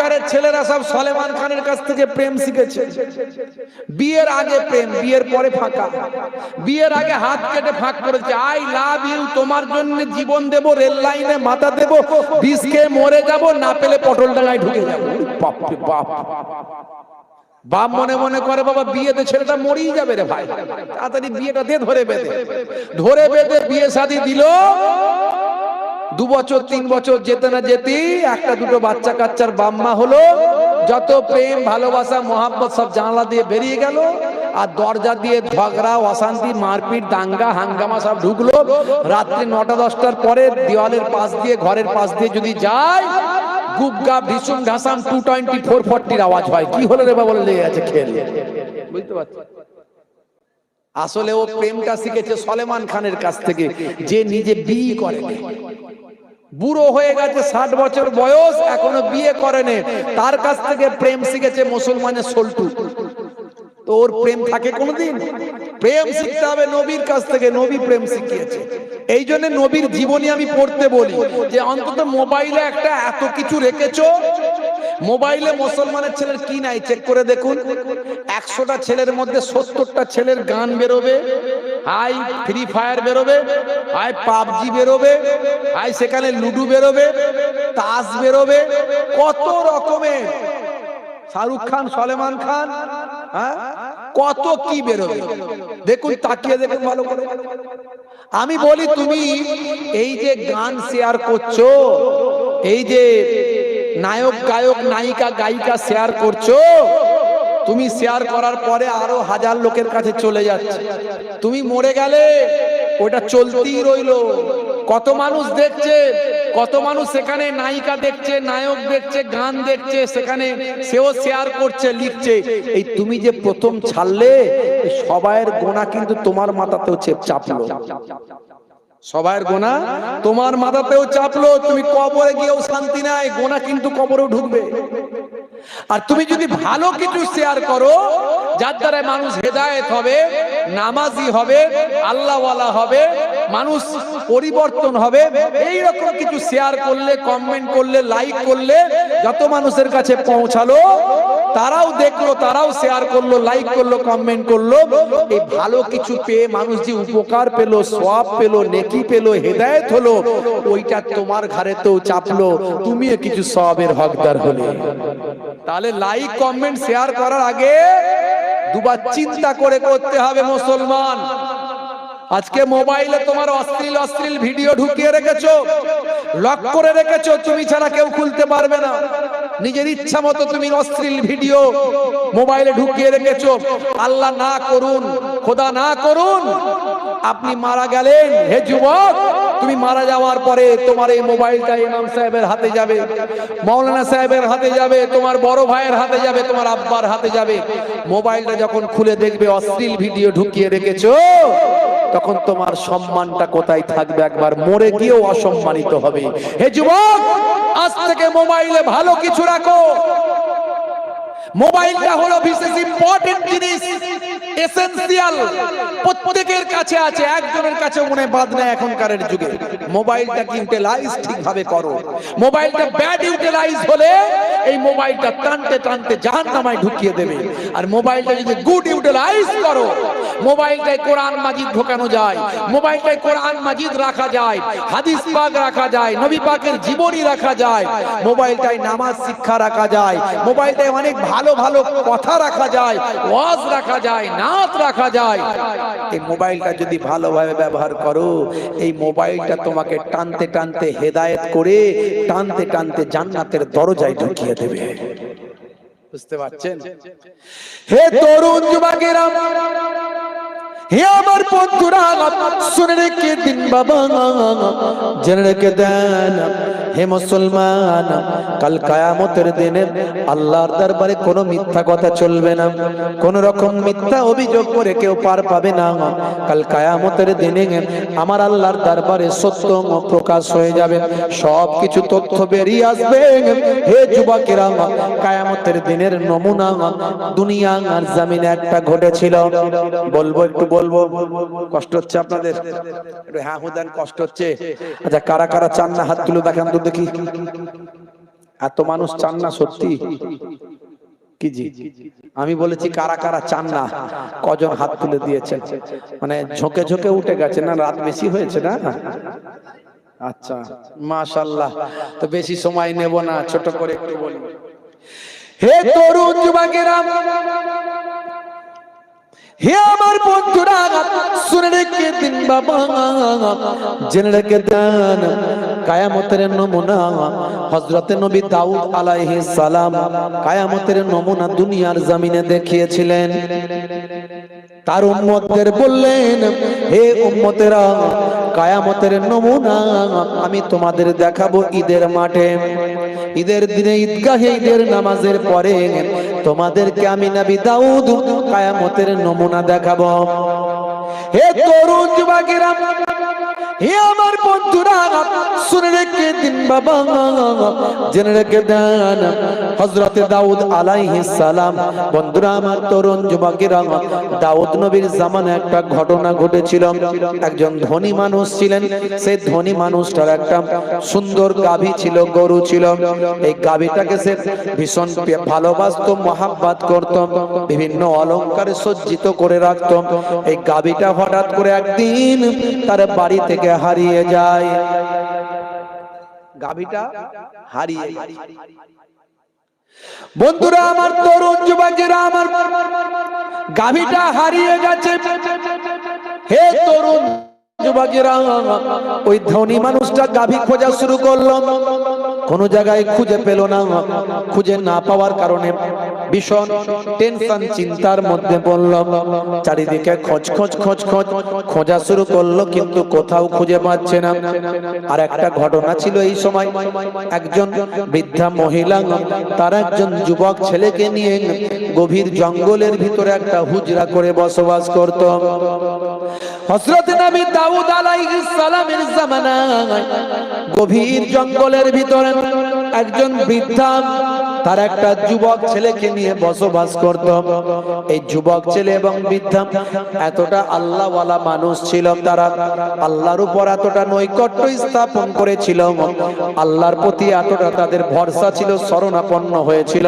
আগেকারের ছেলেরা সব সলেমান খানের কাছ থেকে প্রেম শিখেছে। বিয়ের আগে প্রেম, বিয়ের পরে ফাঁকা। বিয়ের আগে হাত কেটে ফাঁক করেছে, আই লাভ ইউ, তোমার জন্য জীবন দেব, রেল লাইনে মাথা দেব, বিষ খেয়ে মরে যাব, না পেলে পটল ডাঙায় ঢুকে যাবো। বাপ রে বাপ। বাপ মনে মনে করে বাবা বিয়েতে ছেলেটা মরেই যাবে রে ভাই, তাড়াতাড়ি বিয়েটা দিয়ে ধরে বেঁধে বিয়ে শাদী দিল। 2 বছর 3 বছর যেতে না যেতেই একটা দুটো বাচ্চা কাচ্চার বাম্মা হলো। যত প্রেম ভালোবাসা মহাব্বত সব জানলা দিয়ে বেরিয়ে গেল, আর দরজা দিয়ে ঝগড়া অশান্তি মারপিট দাঙ্গা হাঙ্গামা সব ঢুকলো। রাত্রি 9টা 10টার পরে দেওয়ালের পাশ দিয়ে ঘরের পাশ দিয়ে যদি যায়, গুবগা ভীষণ ঘাসাম 220 440 আওয়াজ হয়। কি হলো রে বাবা, বলে লেগে আছে খেল। বুঝতে পারছো? আসলে ও প্রেমটা শিখেছে সলেমান খানের কাছ থেকে, যে নিজে বিয়ে করেনি, বুড়ো হয়ে গেছে 60 বছর বয়স, এখনো বিয়ে করেনি, তার কাছ থেকে প্রেম শিখেছে মুসলমানের সল্টু। তো ওর প্রেম থাকে কোনদিন? প্রেম শিখতে হবে নবীর কাছ থেকে, নবী প্রেম শিখিয়েছে। এই জন্য নবীর জীবনী আমি পড়তে বলি, যে অন্তত মোবাইলে একটা এত কিছু রেখেছো। মোবাইলে মুসলমানের ছেলের কি নাই চেক করে দেখুন। 100টা ছেলের মধ্যে 70টা ছেলের গান বেরোবে, হাই ফ্রি ফায়ার বেরোবে, হাই পাবজি বেরোবে, হাই সেখানে লুডু বেরোবে, তাস বেরোবে, কত রকমের। শাহরুখ খান, সলেমান খান, হ্যাঁ কত কি বেরোবে দেখুন, তাকিয়ে দেখুন ভালো করে। আমি বলি তুমি এই যে গান শেয়ার করছো, এই যে নায়ক গায়ক নায়িকা গায়িকা শেয়ার করছো, তুমি শেয়ার করার পরে আরো 1000 লোকের কাছে চলে যাচ্ছে। তুমি মরে গেলে ওটা চলতেই রইলো। কত মানুষ দেখছে, কত মানুষ সেখানে নায়িকা দেখছে, নায়ক দেখছে, গান দেখছে, সেখানে সেও শেয়ার করছে, লিখছে। এই তুমি যে প্রথম ছাড়লে, সবাইয়ের গোনা কিন্তু তোমার মাথাতেও চাপলো। সবাইয়ের গোনা তোমার মাথাতেও চাপলো। তুমি কবরে গিয়েও শান্তি নাই, গোনা কিন্তু কবরেও ঢুকবে। আর তুমি যদি ভালো কিছু শেয়ার করো, যার দ্বারা মানুষ হেদায়েত হবে, নামাজি হবে, আল্লাহওয়ালা হবে, মানুষ পরিবর্তন হবে, এই রকম কিছু শেয়ার করলে, কমেন্ট করলে, লাইক করলে, যত মানুষের কাছে পৌঁছালো, তারাও দেখলো, তারাও শেয়ার করলো, লাইক করলো, কমেন্ট করলো। এই ভালো কিছু পেয়ে মানুষ যে উপকার পেলো, সওয়াব পেলো, নেকি পেলো, হেদায়েত হলো, ওইটা তোমার ঘাড়েতেও চাপলো, তুমিও কিছু সওয়াবের হকদার হলে। তাহলে লাইক কমেন্ট শেয়ার করার আগে দুবার চিন্তা করে করতে হবে মুসলমান। আজকে মোবাইলে তোমার অশ্লীল অশ্লীল ভিডিও ঢুকিয়ে রেখেছো, লক করে রেখেছো, তুমি ছাড়া কেউ খুলতে পারবে না। নিজের ইচ্ছা মতো তুমি অশ্লীল ভিডিও মোবাইলে ঢুকিয়ে রেখেছো। আল্লাহ না করুন, খোদা না করুন, আপনি মারা গেলেন, হে যুবক, তুমি মারা যাওয়ার পরে তোমার এই মোবাইলটা ইমাম সাহেবের হাতে যাবে, মাওলানা সাহেবের হাতে যাবে, তোমার বড় ভাইয়ের হাতে যাবে, তোমার আব্বার হাতে যাবে। মোবাইলটা যখন খুলে দেখবে অশ্লীল ভিডিও ঢুকিয়ে রেখেছো, তখন তোমার সম্মানটা কোথায় থাকবে? একবার মরে গিয়েও অসম্মানিত হবে। হে যুবক, আজ থেকে মোবাইলে ভালো কিছু রাখো। মোবাইলটা হলো বিশেষ ইম্পর্টেন্ট জিনিস, এসেনশিয়াল, প্রত্যেকের কাছে আছে, একজনের কাছে মনে বাদ নাই এখনকার যুগে। মোবাইলটাকে ইউটিলাইজ ঠিকভাবে করো। মোবাইলটা ব্যাড ইউটিলাইজ হলে এই মোবাইলটা টানতে টানতে জাহান্নামায় ঢুকিয়ে দেবে। আর মোবাইলটা যদি গুড ইউটিলাইজ করো, মোবাইলটায় কোরআন মাজিদ ঢোকানো যায়, মোবাইলটায় কোরআন মাজিদ রাখা যায়, হাদিস পাক রাখা যায়, নবী পাকের জীবনী রাখা যায়, মোবাইলটায় নামাজ শিক্ষা রাখা যায়, মোবাইলটায় অনেক ভালো ভালো কথা রাখা যায়, ওয়াজ রাখা যায়, নাত রাখা যায়। এই মোবাইলটা যদি ভালোভাবে ব্যবহার করো, এই মোবাইলটা তোমাকে টানতে টানতে হেদায়েত করে, টানতে টানতে জান্নাতের দরজায় ঢুকিয়ে দেবে। বুঝতে পারছেন? হে তরুণ যুবকেরা, হে আমার বন্ধুরা, শুনে রেখে দিন বাবা, জেনে রেখে দেন, হে মুসলমান, কাল কিয়ামতের দিনে আল্লাহর দরবারে কোনো মিথ্যা কথা চলবে না, কোন রকম মিথ্যা অভিযোগ করে কেউ পার পাবে না। কাল কিয়ামতের দিনে আমার আল্লাহর দরবারে সত্য প্রকাশ হয়ে যাবে, সব কিছু তথ্য বেরিয়ে আসবে। হে যুবকেরা, কিয়ামতের দিনের নমুনা দুনিয়া আর জমিনে একটা ঘটেছিল। বলবো একটু বলবো, কষ্ট হচ্ছে আপনাদের? একটু হ্যাঁ হুদান কষ্ট হচ্ছে? আচ্ছা, কারা কারা চান না হাত তুলে দেখান তো দেখি। এত মানুষ চান না সত্যি কি জি? আমি বলেছি কারা কারা চান না, কজন হাত তুলে দিয়েছেন? মানে ঝোঁকে ঝোঁকে উঠে গেছে না, রাত বেশি হয়েছে না? আচ্ছা, মাশাআল্লাহ। তো বেশি সময় নেব না, ছোট করে একটু বলি। হে তরুণ যুবকেরা, হে আমার বন্ধুরা, শুনে রেখে দিন বাবা, জেনে রেখে দেন, কায়ামতের নমুনা হযরতে নবী দাউদ আলাইহিস সালাম কায়ামতের নমুনা দুনিয়ার জমিনে দেখিয়েছিলেন। তার উম্মতদের বললেন, হে উম্মতেরা, কায়ামতের নমুনা আমি তোমাদের দেখাবো ঈদের মাঠে, ঈদের দিনে ঈদগাহে ঈদের নামাজের পরে তোমাদেরকে আমি নবী দাউদ কায়ামতের নমুনা দেখাবো। হে তরুণ যুবকেরা, হে আমার বন্ধুরা, শুনে রেখে দিন বাবা, জেনে রেখে দেন, হযরতে দাউদ আলাইহিস সালাম, বন্ধুরা আমার তরুণ যুবকেরা, দাউদ নবীর জামানায় একটা ঘটনা ঘটেছিল। একজন ধনী মানুষ ছিলেন, সেই ধনী মানুষটার একটা সুন্দর গাভী ছিল, গরু ছিল। এই গাভীটাকে সে ভীষণ ভালোবাসত, মহাব্বত করত, বিভিন্ন অলংকারে সজ্জিত করে রাখত। এই গাভীটা হঠাৎ করে একদিন তার বাড়ি থেকে হারিয়ে যায়। গাভীটা হারিয়ে, বন্ধুরা আমার তরুণ যুবকেরা, আমার গাভীটা হারিয়ে গেছে। হে তরুণ যুবকেরা, ওই ধনী মানুষটা গাভী খোঁজা শুরু করলো, কোন জায়গায় খুঁজে পেল না। খুঁজে না পাওয়ার কারণে ভীষণ টেনশন, চিন্তার মধ্যে পড়ল। চারিদিকে খোঁজা শুরু করলো, কিন্তু কোথাও খুঁজে পাচ্ছে না। আর একটা ঘটনা ছিল এই সময়, একজন বৃদ্ধা মহিলা তার একজন যুবক ছেলেকে নিয়ে গভীর জঙ্গলের ভিতরে একটা হুজরা করে বসবাস করত। হযরত নবী দাউদ আলাইহিস সালামের জামানায় গভীর জঙ্গলের ভিতরে একজন বৃদ্ধা তার একটা যুবক ছেলেকে নিয়ে বসবাস করত। এই যুবক ছেলে এবং বৃদ্ধা এতটা আল্লাহওয়ালা মানুষ ছিল, তারা আল্লাহর উপর এতটা নৈকট্য স্থাপন করেছিল, আল্লাহর প্রতি এতটা তাদের ভরসা ছিল, শরণাপন্ন হয়েছিল,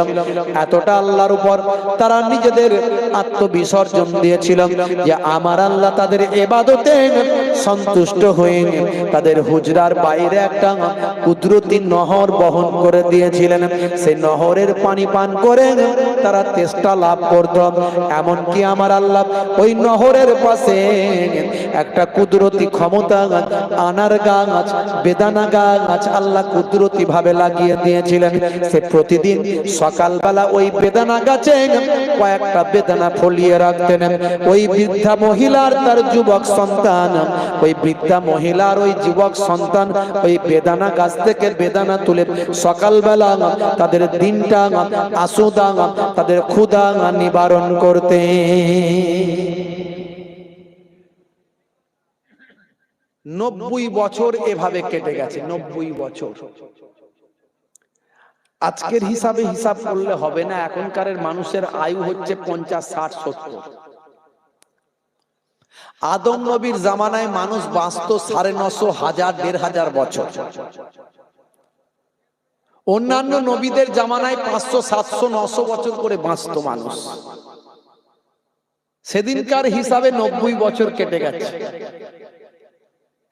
এতটা আল্লাহর উপর তারা নিজেদের আত্মবিসর্জন দিয়েছিল যে আমার আল্লাহ তাদের ইবাদতে সন্তুষ্ট হয়ে তাদের হুজরার বাইরে একটা কুদরতি নহর বহন করে দিয়েছিলেন। সেই নহরের পানি পান করে তারা তেষ্টা লাভ করত। এমনকি আমার আল্লাহ ওই নহরের পাশে একটা কুদরতি ক্ষমতা আনার গাছ, বেদানা গাছ আল্লাহ কুদরতি ভাবে লাগিয়ে দিয়েছিলেন। সে প্রতিদিন সকালবেলা ওই বেদানা গাছে কয়েকটা বেদানা ফলিয়ে রাখতেন। ওই বৃদ্ধা মহিলার তার যুবক সন্তান, ওই বৃদ্ধা মহিলার ওই যুবক সন্তান ওই বেদানা গাছ থেকে বেদানা তুলে সকালবেলা তাদের দিনটা আসুদা, তাদের ক্ষুধা নিবারণ করতে। 90 বছর এভাবে কেটে গেছে, 90 বছর। আজকের হিসাবে হিসাব করলে হবে না, এখনকার মানুষের আয়ু হচ্ছে 50, 60, 70। আদম নবীর জামানায় মানুষ বাঁচত 950, 1000, 1500 বছর। অন্যান্য নবীদের জামানায় 500, 700, 900 বছর করে বাঁচত মানুষ। সেদিনকার হিসাবে 90 বছর কেটে গেছে।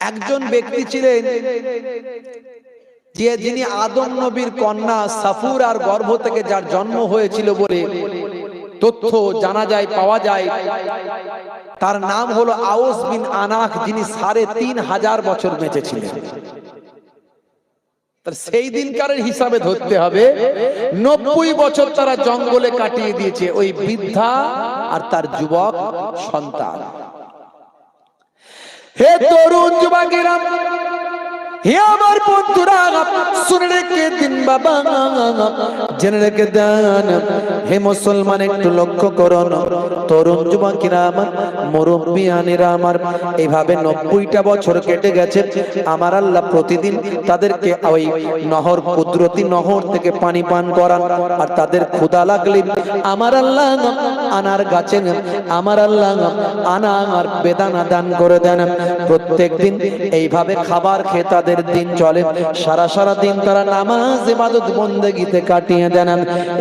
একজন ব্যক্তি ছিলেন যিনি আদম নবীর কন্যা সাফুরার গর্ভ থেকে যার জন্ম হয়েছিল বলে তথ্য জানা যায়, পাওয়া যায়। তার নাম হলো আউস বিন আনাখ, যিনি 3500 বছর বেঁচে ছিলেন। সেই দিনকার হিসাবে ধরতে হবে 90 বছর তারা জঙ্গলে কাটিয়ে দিয়েছে, ওই বৃদ্ধা আর তার যুবক সন্তান। হে তরুণ যুবকেরা, হে আমার বন্ধুরা, শুনে রেখে দিন বাবা, জেনে রেখে দেন হে মুসলমান, একটু লক্ষ্য করুন, তরুণ যুবকেরা আমার, মুরব্বিয়ানেরা আমার, এইভাবে 90টা বছর কেটে গেছে। আমার আল্লাহ প্রতিদিন তাদেরকে ওই নহর, কুদরতি নহর থেকে পানি পান করান। আর তাদের ক্ষুধা লাগলে আমার আল্লাহ আনার গাছে, আমার আল্লাহ আনার বেদানা দান করে দেন। প্রত্যেক দিন এইভাবে খাবার খেয়ে তাদের দিন চলে। সারা দিন তারা নামাজ, ইবাদত, বন্দেগীতে কাটিয়ে দেন।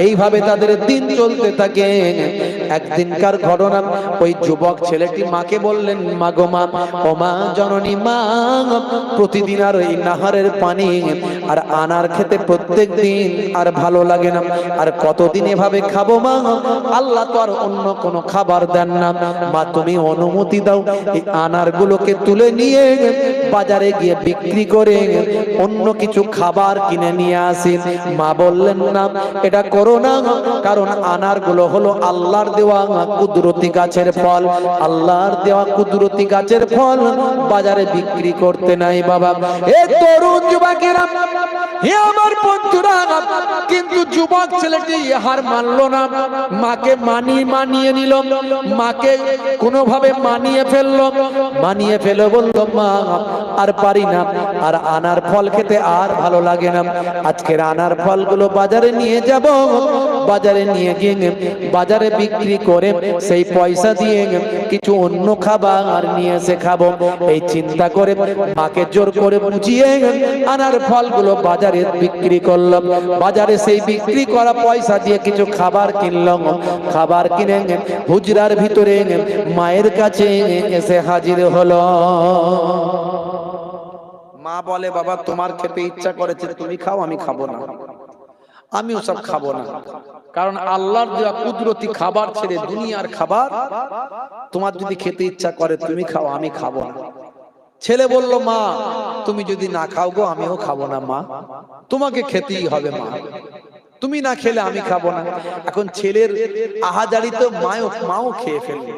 এইভাবে তাদের দিন চলতে থাকে। একদিনকার ঘটনা, ওই যুবক ছেলেটি মাকে বললেন, মা গো মা, ও মা জননী মা, প্রতিদিন আর ওই নাহারের পানি আর আনার খেতে প্রত্যেক দিন আর ভালো লাগে না, আর কতদিন এভাবে খাবো মা? আল্লাহ তো আর অন্য কোনো খাবার দেন না। মা তুমি অনুমতি দাও, এই আনার গুলোকে তুলে নিয়ে বাজারে গিয়ে বিক্রি করে অন্য কিছু খাবার কিনে নিয়ে আসি। মা বললেন না, এটা করো না, কারণ আনার গুলো হলো আল্লাহর দেওয়া কুদরতি গাছের ফল। আল্লাহর দেওয়া কুদরতি গাছের ফল বাজারে বিক্রি করতে নাই বাবা। এ তরুণ যুবকেরা, হে আমার বন্ধুরা, কিন্তু যুবক ছেলেটি হার মানলো না, মাকে মানিয়ে নিল, মাকে কোনোভাবে মানিয়ে ফেললো, বললো মা আর পারি না, আর আনার ফল খেতে আর ভালো লাগে না। আজকের আনার ফলগুলো বাজারে নিয়ে যাব, বাজারে নিয়ে গিয়ে বাজারে বিক্রি করে সেই পয়সা দিয়ে কিছু অন্য খাবার নিয়ে এসে খাবো। এই চিন্তা করে মাকে জোর করে বুঝিয়ে আনার ফলগুলো বাজারে বিক্রি করলাম। বাজারে সেই বিক্রি করা পয়সা দিয়ে কিছু খাবার কিনলাম। খাবার কিনে হুজরার ভিতরে মায়ের কাছে এসে হাজির হলো। মা বলে, বাবা তোমার খেতে ইচ্ছা করেছে, তুমি খাও, আমি খাবো না, আমিও সব খাবো না, কারণ আল্লাহর দেওয়া কুদরতি খাবার ছেড়ে দুনিয়ার খাবার তোমার যদি খেতে ইচ্ছা করে তুমি খাও, আমি খাবো না। ছেলে বলল, মা তুমি যদি না খাও গো, আমিও খাবো না মা, তোমাকে খেতেই হবে মা, তুমি না খেলে আমি খাবো না। এখন ছেলের আহাজারি তো মাও খেয়ে ফেলবে।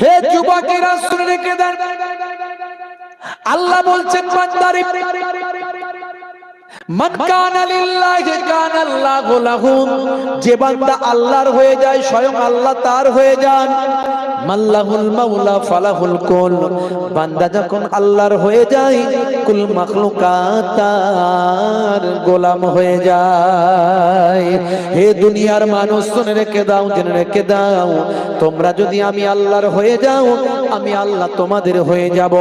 হে যুবকেরা শুনে রেখে দেন, আল্লাহ বলছেন বান্দারে, মান কানা লিল্লাহি কানা আল্লাহু লাহু, যে বান্দা আল্লাহর হয়ে যায় স্বয়ং আল্লাহ তার হয়ে যান। মাল্লাহুল মাওলা ফালাহুল কুল, বান্দা যখন আল্লাহর হয়ে যায় কুল মাখলুকাত তার গোলাম হয়ে যায়। হে দুনিয়ার মানুষ শুনে রেখে দাও, জেনে রেখে দাও, তোমরা যদি আমি আল্লাহর হয়ে যাও, আমি আল্লাহ তোমাদের হয়ে যাব।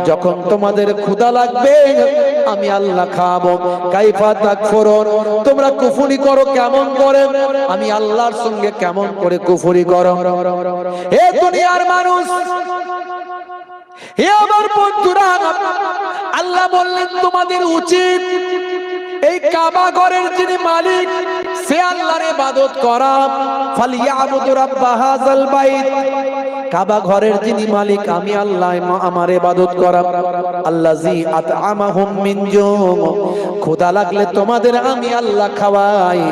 যখন তোমাদের ক্ষুধা লাগবে আমি আল্লাহ খাওয়াবো। কাইফা তাকফুরুন, তোমরা কুফরি করো কেমন করে, আমি আল্লাহর সঙ্গে কেমন করে কুফরি করো। হে দুনিয়ার মানুষ, হে আমার বন্ধুরা, আল্লাহ বললেন তোমাদের উচিত এই কাবা ঘরের যিনি মালিক সে আল্লাহর ইবাদত করা। ফালিয়াবুদু রাব্ব হাযাল বাইত, কাবা ঘরের যিনি মালিক আমি আল্লাহ, আমার ইবাদত করা। আল্লাযী আত'আমাহুম মিন জু, ক্ষুধা লাগলে তোমাদের আমি আল্লাহ খাওয়াই।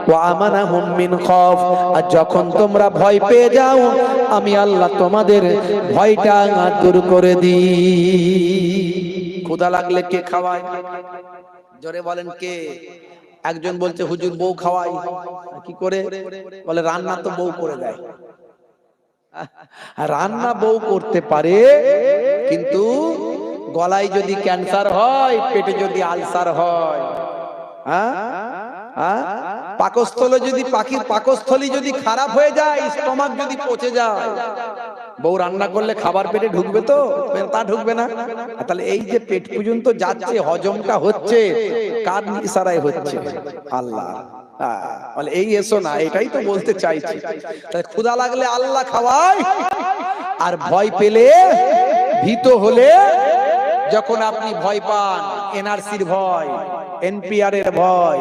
ওয়া আমানাহুম মিন খাউফ, আর যখন তোমরা ভয় পেয়ে যাও আমি আল্লাহ তোমাদের ভয়টা দূর করে দিই। ক্ষুধা লাগলে কে খাওয়ায়? জোরে বলেন কে? একজন বলছে হুজুর বউ খাওয়াই। কি করে? বলে রান্না তো বউ করে দেয়। রান্না বউ করতে পারে, কিন্তু গলায় যদি ক্যান্সার হয়, পেটে যদি আলসার হয়, পাকস্থলে যদি পাখির পাকস্থলী যদি খারাপ হয়ে যায়, স্টমাক যদি পচে যায়, বউ রান্না করলে খাবার পেটে ঢুকবে তো? তা ঢুকবে না। তাহলে এই যে পেট পর্যন্ত যাচ্ছে, হজমটা হচ্ছে, কার ইশারায় হচ্ছে? আল্লাহ। বলে এই এসো না, এটাই তো বলতে চাইছি। তাই ক্ষুধা লাগলে আল্লাহ খাওয়ায়, আর ভয় পেলে, ভীত হলে, যখন আপনি ভয় পান, এনআরসির ভয়, এনপিআর এর ভয়,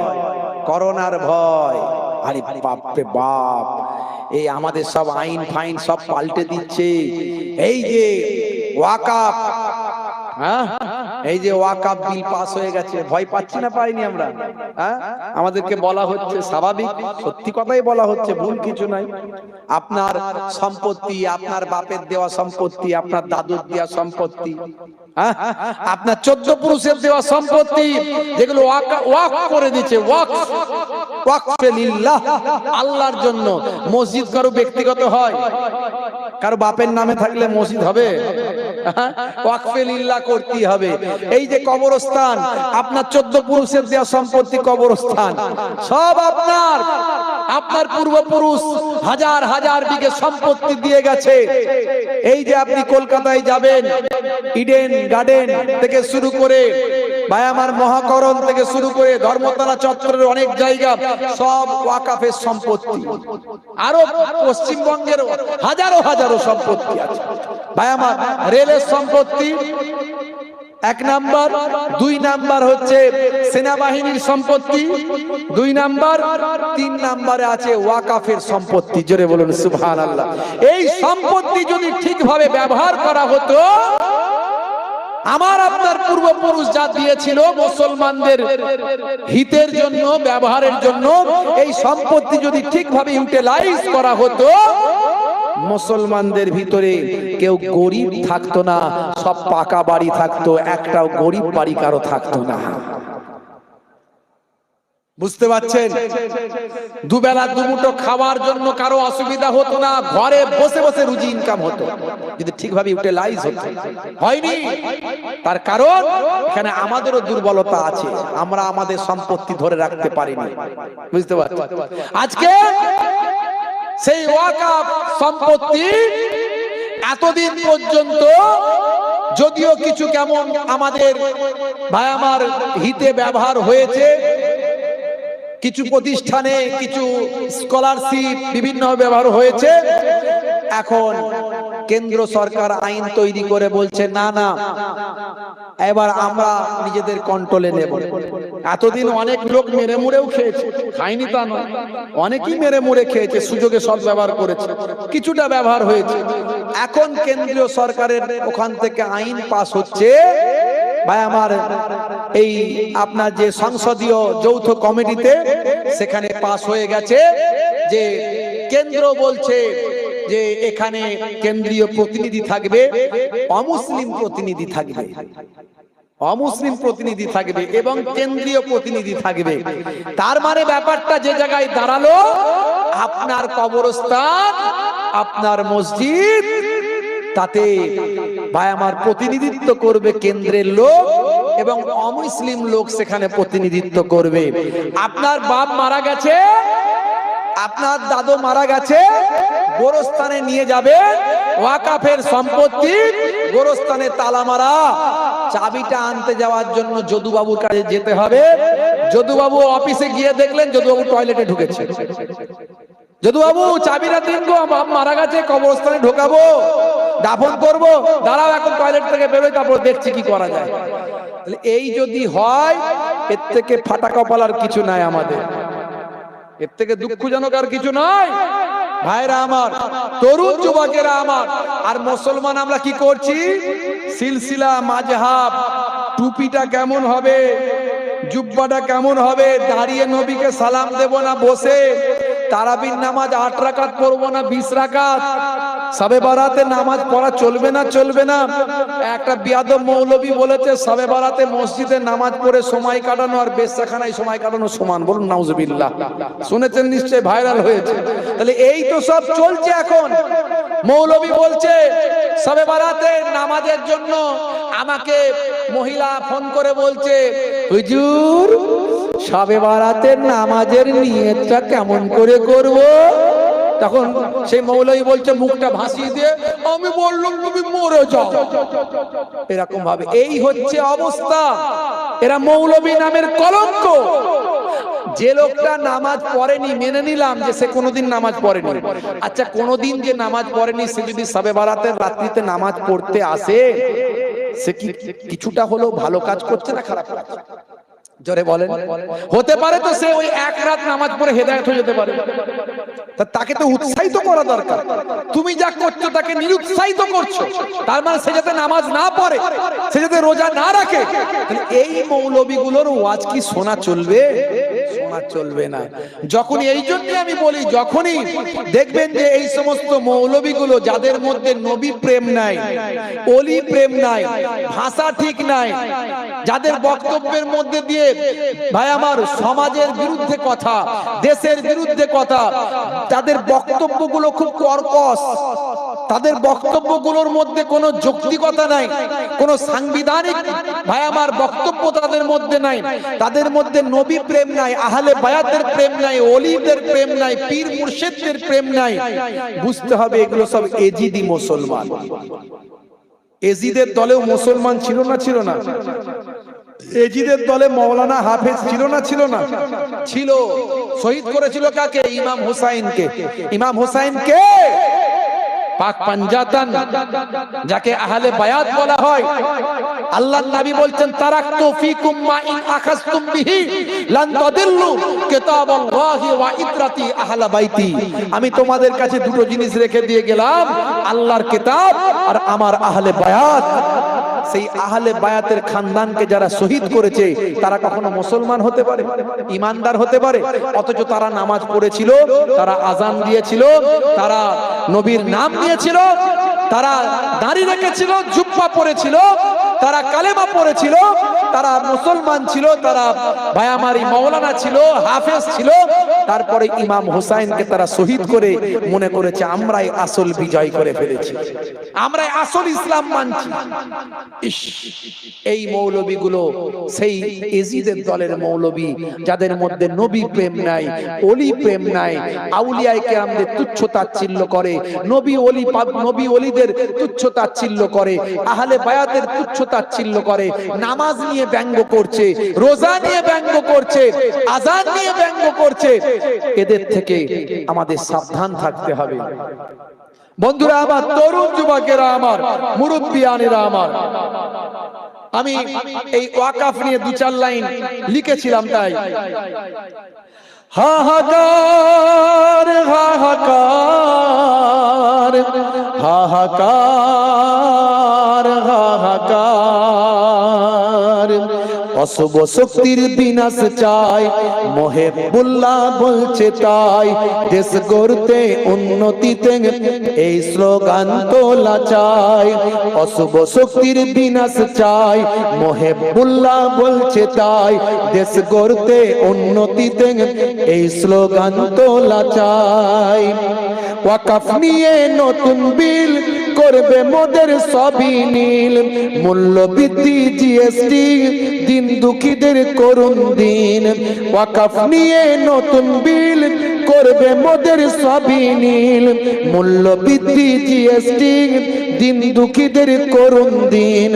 করোনার ভয়, আরে বাপ রে বাপ, এই আমাদের সব আইন ফাইন সব পাল্টে দিচ্ছে। এই যে ওয়াকাফ, এই যে ওয়াকফ বিল পাস হয়ে গেছে, ভয় পাচ্ছি না পাইনি আমরা? হ্যাঁ, আমাদেরকে বলা হচ্ছে স্বাভাবিক, সত্যি কথাই বলা হচ্ছে, ভুল কিছু নাই। আপনার সম্পত্তি, আপনার বাপের দেওয়া সম্পত্তি, আপনার দাদুর দেওয়া সম্পত্তি, আপনার 14 পুরুষের দেওয়া সম্পত্তি, যেগুলো ওয়াকফ করে দিয়েছে, ওয়াকফে লিল্লাহ, আল্লাহর জন্য। মসজিদ কারো ব্যক্তিগত হয়? কারো বাপের নামে থাকলে মসজিদ হবে? ওয়াকফে লিল্লাহ করতেই হবে। এই যে কবরস্থান, আপনার 14 পুরুষের দেওয়া সম্পত্তি, কবরস্থান সব আপনার। আপনার পূর্বপুরুষ হাজার হাজার বিঘে সম্পত্তি দিয়ে গেছে। এই যে আপনি কলকাতায় যাবেন, ইডেন গার্ডেন থেকে শুরু করে, ভাই আমার মহাকরণ থেকে শুরু করে ধর্মতলা চত্বরের অনেক জায়গা সব ওয়াকফের সম্পত্তি। আরো পশ্চিমবঙ্গের হাজারো হাজারো সম্পত্তি আছে। ভাই আমার রেলের সম্পত্তি 1 নাম্বার, 2 নাম্বার হচ্ছে সেনাবাহিনীর সম্পত্তি 2 নাম্বার, 3 নাম্বারে আছে ওয়াকফের সম্পত্তি। জোরে বলুন সুবহানাল্লাহ। এই সম্পত্তি যদি ঠিকভাবে ব্যবহার করা হতো, আমার আপনার পূর্বপুরুষ যা দিয়েছিল মুসলমানদের হিতের জন্য, ব্যবহারের জন্য, এই সম্পত্তি যদি ঠিকভাবে ইউটিলাইজ করা হতো, মুসলমানদের ভিতরে কেউ গরিব থাকতো না, সব পাকা বাড়ি থাকতো, একটাও গরিব বাড়ি কারো থাকতো না। বুঝতে পারছেন? দুবেলা দুমুঠো খাওয়ার জন্য কারো অসুবিধা হতো না, ঘরে বসে বসে রুজি ইনকাম হতো, যদি ঠিকভাবে ইউটিলাইজ হতো। হয়নি, তার কারণ এখানে আমাদেরও দুর্বলতা আছে, আমরা আমাদের সম্পত্তি ধরে রাখতে পারিনি। বুঝতে পারছেন? আজকে সেই ওয়াকফ সম্পত্তি এতদিন পর্যন্ত যদিও কিছু কেমন আমাদের ভাই আমার হিতে ব্যবহার হয়েছে, কিছু প্রতিষ্ঠানে কিছু স্কলারশিপ বিভিন্ন ব্যবহার হয়েছে, এখন কেন্দ্র সরকার আইন তৈরি করে বলছে না না, এবার আমরা নিজেদের কন্ট্রোলে নেব। এতদিন অনেক লোক মেরে মুড়েও খেয়েছে, খায়নি তা নয়, অনেকেই মেরে মুড়ে খেয়েছে, সুযোগে সব ব্যবহার করেছে, কিছুটা ব্যবহার হয়েছে। এখন কেন্দ্রীয় সরকারের ওখান থেকে আইন পাস হচ্ছে, ভাই আমার এই আপনার যে সংসদীয় যৌথ কমিটিতে সেখানে পাস হয়ে গেছে যে কেন্দ্র বলছে যে এখানে কেন্দ্রীয় প্রতিনিধি থাকবে, অমুসলিম প্রতিনিধি থাকবে, অমুসলিম প্রতিনিধি থাকবে এবং কেন্দ্রীয় প্রতিনিধি থাকবে। তার মানে ব্যাপারটা যে জায়গায় দাঁড়ালো, আপনার কবরস্থান, আপনার মসজিদ, তাতে ভাই আমার প্রতিনিধিত্ব করবে কেন্দ্রের লোক এবং অমুসলিম লোক সেখানে প্রতিনিধিত্ব করবে। আপনার বাপ মারা গেছে, আপনার দাদু মারা গেছে, গোরস্থানে নিয়ে যাবে, ওয়াকফের সম্পত্তি, গোরস্থানে তালা মারা, চাবিটা আনতে যাওয়ার জন্য যদুবাবুর কাছে যেতে হবে। যদুবাবু অফিসে গিয়ে দেখলেন যদুবাবু টয়লেটে ঢুকেছে। যদুবাবু চাবিটা দিন গো, বাপ মারা গেছে, কবরস্থানে ঢোকাবো, দাফন করব, দাঁড়াও এখন টয়লেট থেকে বেরোই, তারপর দেখছি কি করা যায়। এই যদি হয়, এর থেকে ফাটা কপাল আর কিছু নাই আমাদের, এর থেকে দুঃখজনক আর কিছু নয়। ভাইরা আমার, তরুণ যুবকেরা আমার, আর মুসলমান আমরা কি করছি? সিলসিলা মাযহাব, টুপিটা কেমন হবে, জুব্বাটা কেমন হবে, দাঁড়িয়ে নবীকে সালাম দেব না বসে, তারাবির নামাজ 8 রাকাত পড়বো না 20 রাকাত, শবে বারাতে নামাজ পড়া চলবে না, চলবে না। একটা বিয়াদব মৌলবী বলেছে শবে বারাতে মসজিদে নামাজ পড়ে সময় কাটানো আর বেশ্যাখানায় সময় কাটানো সমান। বলুন নাউজুবিল্লাহ, শুনেছেন নিশ্চয়ই, ভাইরাল হয়েছে। তাহলে এই তো সব চলছে এখন। মৌলবী বলছে শবে বারাতে নামাজের জন্য আমাকে মহিলা ফোন করে বলছে, হুজুর শবে বারাতের নামাজের নিয়তটা কেমন করে করব? তখন সেই মৌলবী বলছে মুখটা ভাসিয়ে দিয়ে, আমি বললাম তুমি মরে যাও। এরকম ভাবে এই হচ্ছে অবস্থা। এরা মৌলবী নামের কলঙ্ক। যে লোকটা নামাজ পড়েনি, মেনে নিলাম যে সে কোনোদিন নামাজ পড়েনি, আচ্ছা কোনোদিন যে নামাজ পড়েনি সে যদি শবে বারাতের রাত্রিতে নামাজ পড়তে আসে, সে কি কিছুটা হলেও ভালো কাজ করছে না খারাপ কাজ? জোরে বলেন। হতে পারে তো সে ওই 1 রাত নামাজ পড়ে হেদায়েত হয়ে যেতে পারে। তাকে তো উৎসাহিত করা দরকার। তুমি যা করছো তাকে নিরুৎসাহিত করছো, তার মানে সে যাতে নামাজ না পড়ে, সে যাতে রোজা না রাখে, এই মৌলবীগুলোর ওয়াজ কি শোনা চলবে? শোনা চলবে না। যখন এই জন্য আমি বলি, যখনই দেখবেন যে এই সমস্ত মৌলবীগুলো যাদের মধ্যে নবী প্রেম নাই, ওলি প্রেম নাই, ভাষা ঠিক নাই, যাদের বক্তব্যের মধ্যে দিয়ে ভাই আমার সমাজের বিরুদ্ধে কথা, দেশের বিরুদ্ধে কথা, তাদের বক্তব্যগুলো খুব কর্কশ, তাদের বক্তব্যগুলোর মধ্যে কোনো যৌক্তিকতা নাই, কোনো সাংবিধানিক ভাই আমার বক্তব্য তাদের মধ্যে নাই, তাদের মধ্যে নবী প্রেম নাই, আহলে বায়াতের প্রেম নাই, ওলিদের প্রেম নাই, পীর মুর্শিদদের প্রেম নাই, বুঝতে হবে এগুলো সব এজিদি মুসলমান। এজিদের দলেও মুসলমান ছিল না? ছিল না? এজিদের দলে মৌলানা হাফেজ ছিল না? ছিল না? ছিল। শহীদ করেছিল কাকে? ইমাম হুসাইনকে। ইমাম হুসাইনকে পাক পাঞ্জাতান, যাকে আহলে বায়াত বলা হয়, আল্লাহর নবী বলছেন তারাকতু ফিকুম মা ইন আখাযতুম বিহি লান তাদিল্লু কিতাবাল্লাহি ওয়া ইতরাতি আহলে বাইতি। আমি তোমাদের কাছে দুটো জিনিস রেখে দিয়ে গেলাম, আল্লাহর কিতাব আর আমার আহলে বায়াত। সেই আহলে বায়াতের খানদানকে যারা শহীদ করেছে তারা কখনো মুসলমান হতে পারে, ইমানদার হতে পারে? অথচ তারা নামাজ পড়েছিল, তারা আজান দিয়েছিল, তারা নবীর নাম নিয়েছিল, তারা দাড়ি রেখেছিল, জুব্বা পরেছিল, তারা কালেমা পড়েছিল, তারা মুসলমান ছিল, তারা ভাইয়ামারি মৌলানা ছিল, হাফেজ ছিল। তারপরে ইমাম হুসাইনকে তারা শহীদ করে মনে করেছে আমরাই আসল বিজয় করে ফেলেছি, আমরাই আসল ইসলাম মানছি। এই মৌলবীগুলো সেই এজিদের দলের মৌলবী, যাদের মধ্যে নবী প্রেম নাই, ওলি প্রেম নাই, আউলিয়ায়ে কেরামদের তুচ্ছ তাচ্ছিল্য করে, নবী ওলিদের তুচ্ছ তাচ্ছিল্য করে, আহলে বায়াতের তুচ্ছ তাচ্ছিল্য করে, নামাজ নিয়ে ব্যঙ্গ করছে, রোজা নিয়ে ব্যঙ্গ করছে, আযান নিয়ে ব্যঙ্গ করছে। এদের থেকে আমাদের সাবধান থাকতে হবে। বন্ধুরা আমার, তরুণ যুবকেরা আমার, মুরব্বিয়ানেরা আমার, আমি এই ওয়াকাফ নিয়ে দু চার লাইন লিখেছিলাম, তাই হাহাকার হাহাকার হাহাকার হাহাকার, অশুভ শক্তির বিনাশ চাই, মোহেবুল্লাহ বলছে তাই, দেশ গড়তে উন্নতিতে এই স্লোগান তোলা চাই। অশুভ শক্তির বিনাশ চাই, মোহেবুল্লাহ বলছে তাই, দেশ গড়তে উন্নতিতে এই স্লোগান তোলা চাই। ওয়াকাফ নিয়ে নতুন বিল করবে মোদের সবই নীল, মূল্য বৃদ্ধি জিএসটি দিন দুঃখীদের করুন দিন। ওয়াকাফ নিয়ে নতুন বিল করবে মোদের সবই নীল, মূল্য বৃদ্ধি জিএসটি দিন দুঃখীদের করুন দিন।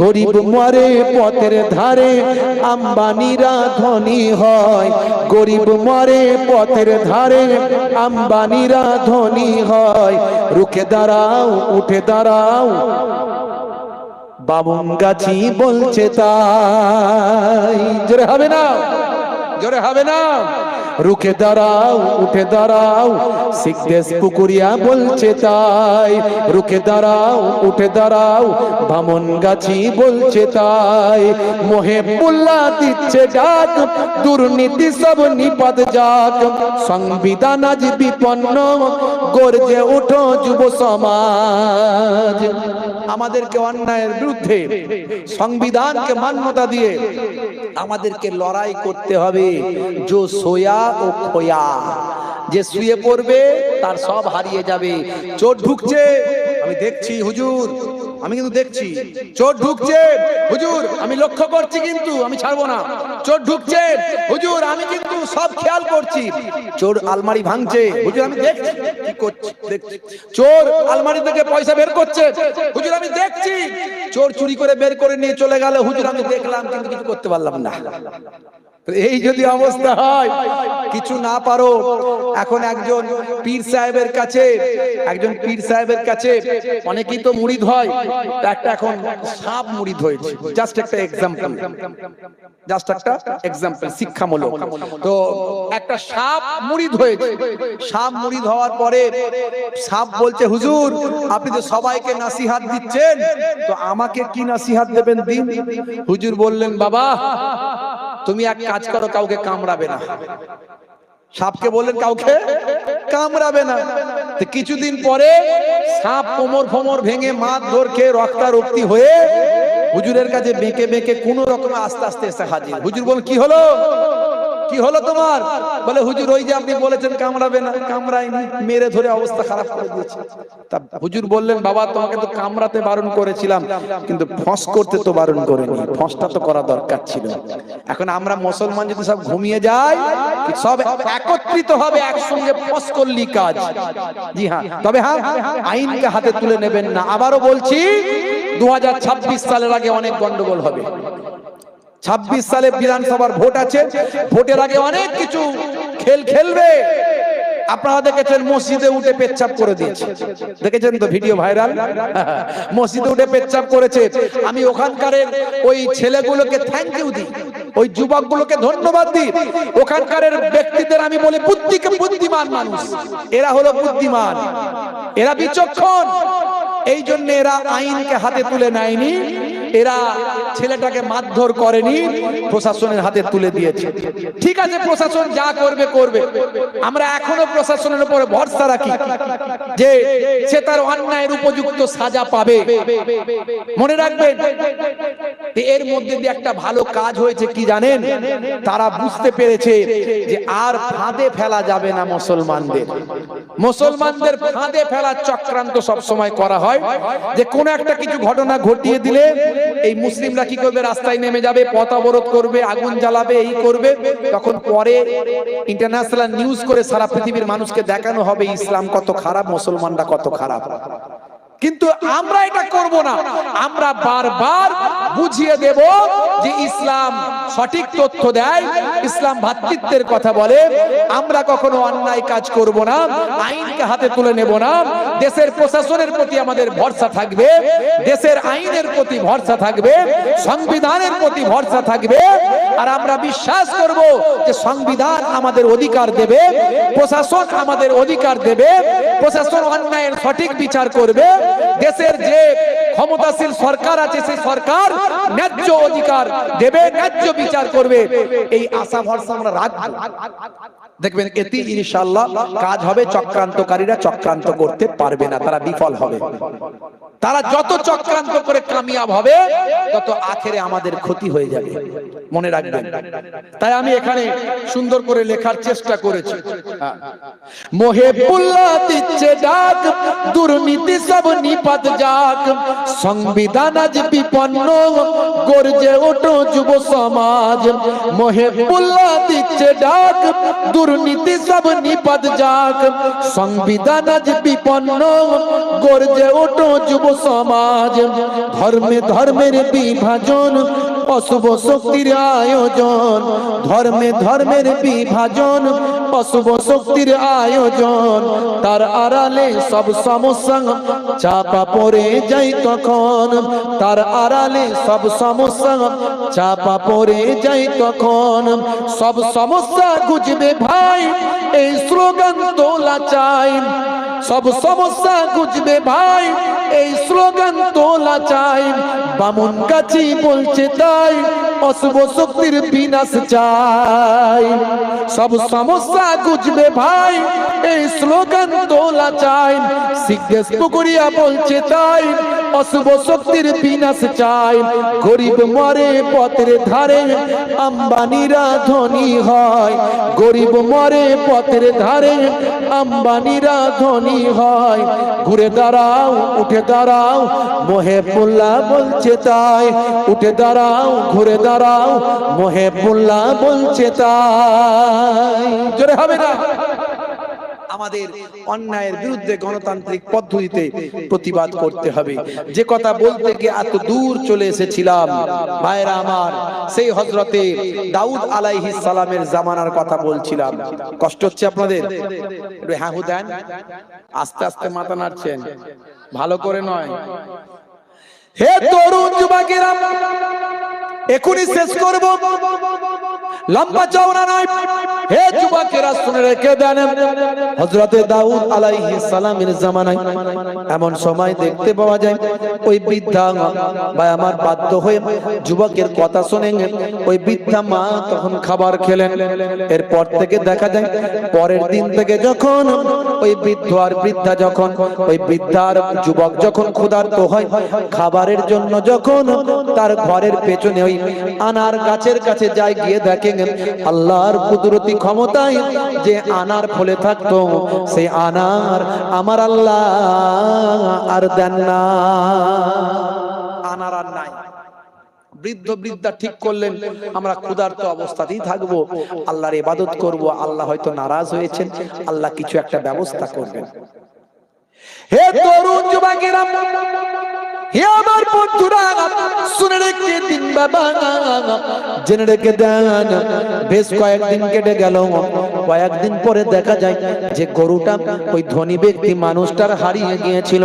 গরিব মরে পথের ধারে, আম্বানিরা ধনী হয়, গরিব মরে পথের ধারে, আম্বানিরা ধনী হয়। রুখে দাঁড়াও, উঠে দাঁড়াও, বামুনগাছি বলছে তাই। জোরে হবে না? জোরে হবে না? রুখে দাঁড়াও, উঠে দাঁড়াও, শিখদেশ পুকুরিয়া বলছে তাই। রুখে দাঁড়াও, উঠে দাঁড়াও, বামুনগাছি বলছে তাই। মোহেবুল্লাহ দিচ্ছে ডাক, দুর্নীতি সব নিপাত যাক, সংবিধান আজ বিপন্ন, গর্জে ওঠো যুব সমাজ। আমাদেরকে অন্যায়ের বিরুদ্ধে সংবিধানকে মান্যতা দিয়ে আমাদেরকে লড়াই করতে হবে। जो सोया ও খোয়া, যে শুয়ে পড়বে তার সব হারিয়ে যাবে। চোর ঢুকছে, আমি দেখছি হুজুর, আমি কিন্তু দেখছি চোর ঢুকছে হুজুর, আমি লক্ষ্য করছি, কিন্তু আমি ছাড়বো না। চোর ঢুকছে হুজুর, আমি কিন্তু সব খেয়াল করছি। চোর আলমারি ভাঙছে হুজুর, আমি দেখছি কি করছে, দেখছি। চোর আলমারি থেকে পয়সা বের করছে হুজুর, আমি দেখছি। চোর চুরি করে বের করে নিয়ে চলে গেল হুজুর, আমি দেখলাম কিন্তু কিছু করতে পারলাম না। এই যদি অবস্থা হয়, কিছু না পারো, এখন একজন পীর সাহেবের কাছে অনেকেই তো মুরিদ হয়, একটা এখন সাপ মুরিদ হয়েছে। জাস্ট একটা এক্সাম্পল, শিক্ষামূলক। তো একটা সাপ মুরিদ হয়েছে। সাপ মুরিদ হওয়ার পরে সাপ বলছে, হুজুর আপনি তো সবাইকে নসিহত দিচ্ছেন, তো আমাকে কি নসিহত দেবেন দিন। হুজুর বললেন, বাবা তুমি এক কাজ করো, কাউকে কামড়াবে না। সাপকে বললেন কাউকে কামড়াবে না। তো কিছুদিন পরে সাপ কোমর ফোমর ভেঙে মাথ ধর খেয়ে রক্তারক্তি হয়ে হুজুরের কাছে বেঁকে বেঁকে কোন রকমে আস্তে আস্তে এসে হাজির। হুজুর বলেন, কি হলো তোমার? বলে, হুজুর ওই যে আপনি বলেছেন কামড়াবে না, কামড়ায়নি, মেরে ধরে অবস্থা খারাপ করে দিয়েছে। তা হুজুর বললেন, বাবা তোমাকে তো কামড়াতে বারণ করেছিলাম, কিন্তু ফস করতে তো বারণ করিনি, ফসটা তো করা দরকার ছিল। এখন আমরা মুসলমান যদি সব ঘুমিয়ে যাই, সব একত্রিত হবে, একসঙ্গে ফস করলি কাজ। জি হ্যাঁ, তবে হ্যাঁ, আইনকে হাতে তুলে নেবেন না। আবারও বলছি, 2026 সালের আগে অনেক গন্ডগোল হবে। 26 সালে বিধানসভার ভোট আছে, ভোটের আগে অনেক কিছু খেলবে। আপনারা দেখেছেন মসজিদে উঠে পেচ্ছাপ করে দিয়েছে, দেখেছেন তো ভিডিও ভাইরাল, মসজিদে উঠে পেচ্ছাপ করেছে। আমি ওখানকার ওই ছেলেগুলোকে থ্যাংক ইউ দিই, ওই যুবকগুলোকে ধন্যবাদ দিই। ওখানকার ব্যক্তিদের আমি বলি, বুদ্ধিমান মানুষ, এরা হলো বুদ্ধিমান, এরা বিচক্ষণ। এই জন্য এরা আইনকে হাতে তুলে নেয়নি, এরা ছেলেটাকে মারধর করেনি, প্রশাসনের হাতে তুলে দিয়েছে। ঠিক আছে, প্রশাসন যা করবে করবে। আমরা এখনো প্রশাসনের উপরে ভরসা রাখি যে সে তার অন্যায়ের উপযুক্ত সাজা পাবে। মনে রাখবেন, এর মধ্যে দিয়ে একটা ভালো কাজ হয়েছে কি জানেন? তারা বুঝতে পেরেছে যে আর ফাঁদে ফেলা যাবে না মুসলমানদের ফাঁদে ফেলার চক্রান্ত সব সময় করা হয়, যে কোন একটা কিছু ঘটনা ঘটিয়ে দিলে এই মুসলিমরা কি করবে, রাস্তায় নেমে যাবে, পথ অবরোধ করবে, আগুন জ্বালাবে, এই করবে। তখন পরে ইন্টারন্যাশনাল নিউজ করে সারা পৃথিবীর মানুষকে দেখানো হবে ইসলাম কত খারাপ, মুসলমানরা কত খারাপ। কিন্তু আমরা এটা করব না। আমরা বারবার বুঝিয়ে দেব যে ইসলাম সঠিক তথ্য দেয়, ইসলাম ভ্রাতৃত্বের কথা বলে। আমরা কখনো অন্যায় কাজ করব না, আইনকে হাতে তুলে নেব না। দেশের প্রশাসনের প্রতি আমাদের ভরসা থাকবে, দেশের আইনের প্রতি ভরসা থাকবে, সংবিধানের প্রতি ভরসা থাকবে। আর আমরা বিশ্বাস করব যে সংবিধান আমাদের অধিকার দেবে, প্রশাসন আমাদের অধিকার দেবে, প্রশাসন অন্যায়ের সঠিক বিচার করবে। দেশের যে ক্ষমতাশীল সরকার আছে, সেই সরকার ন্যায্য অধিকার দেবে, ন্যায্য বিচার করবে। এই আশা ভরসা আমরা রাখবো। দেখবেন এতে ইনশাআল্লাহ কাজ হবে। চক্রান্তকারীরা চক্রান্ত করতে পারবে না, তারা বিফল হবে। তারা যত চক্রান্ত করে কামিয়াব হবে, তত আখেরে আমাদের ক্ষতি হয়ে যাবে। মনে রাখবেন। তাই আমি এখানে সুন্দর করে লেখার চেষ্টা করেছি। মহেবুল্লাহ দিচ্ছে ডাক, দুর্নীতি সব নিপাত যাক, সংবিধান আজ বিপন্ন, গর্জে ওঠো যুব সমাজ। মহেবুল্লাহ দিচ্ছে ডাক, দুর্নীতি সব নিপাত যাক, সংবিধান আজ বিপন্ন, গর্জে ওঠো যুব সমাজ। ধর্মে ধর্মের বিভাজন, অশুভ শক্তির আয়োজন, ধর্মে ধর্মের বিভাজন, অশুভ শক্তির আয়োজন। তার আড়ালে সব সমস্যা চাপা পড়ে যায় তখন, তার আড়ালে সব সমস্যা চাপা পড়ে যায় তখন। সব সমস্যা গুজবে ভাই, এই স্লোগান তোলা চাই। সব সমস্যা গুজবে ভাই, এই স্লোগান তোলা চাই। বামুন গাছি বলছে তাই, অশুভ শক্তির বিনাশ চাই। সব সমস্যা গুজবে ভাই, এই স্লোগান তোলা চাই। সিদ্ধেশ পুকুরিয়া বলছে তাই, অশুভ শক্তির বিনাশ চাই। গরিব মরে পথের ধারে, আম্বানিরা ধনী হয়। গরিব মরে পথের ধারে, আম্বানিরা ধনী হয়। ঘুরে দাঁড়াও, উঠে দাঁড়াও, মহেবুল্লাহ বলছে তাই। উঠে দাঁড়াও, ঘুরে দাঁড়াও, মহেবুল্লাহ বলছে তাই। জোরে হবে না? আমাদের অন্যায়ের বিরুদ্ধে গণতান্ত্রিক পদ্ধতিতে প্রতিবাদ করতে হবে। যে কথা বলতে গিয়ে এত দূর চলে এসেছিলাম ভাইরা আমার, সেই হযরতে দাউদ আলাইহিস সালামের জামানার কথা বলছিলাম। কষ্ট হচ্ছে আপনাদের? একটু হ্যাঁ হু দেন, আস্তে আস্তে মাথা নাড়ছেন, ভালো করে নয়। হে তরুণ যুবকেরা, এখনই শেষ করব, লম্বা চওড়া নয়। হে যুবকেরা শুনে রেখে দেন, হযরতে দাউদ আলাইহিস সালামের জামানায় এমন সময় দেখতে পাওয়া যায় ওই বৃদ্ধা ভাই আমার বাধ্য হয়ে যুবকের কথা শুনে ওই বৃদ্ধা মা তখন খাবার খেলেন। এরপর থেকে দেখা যায় পরের দিন থেকে যখন ওই বৃদ্ধ আর বৃদ্ধা যখন ওই বৃদ্ধার যুবক যখন ক্ষুধার্ত হয় খাবারের জন্য, যখন তার ঘরের পেছনে ওই আনার গাছের কাছে যায়, গিয়ে দেখেন আল্লাহর কুদরতি ক্ষমতায় যে আনার ফলে থাকতো সেই আনার আমার আল্লাহ আর দেন না, আনার আর নাই। বৃদ্ধ বৃদ্ধা ঠিক করলেন আমরা ক্ষুধার্ত অবস্থাতেই থাকবো, আল্লাহর ইবাদত করব, আল্লাহ হয়তো নারাজ হয়েছেন, আল্লাহ কিছু একটা ব্যবস্থা করবেন। হে তরুণ যুবকেরা, হে আমার বন্ধুরা, শুনে রেখে দিন বাবা, জেনে রেখে দেন। বেশ কয়েকদিন কেটে গেল, কয়েকদিন পরে দেখা যায় যে গরুটা ওই ধনী ব্যক্তি মানুষটার হারিয়ে গিয়েছিল।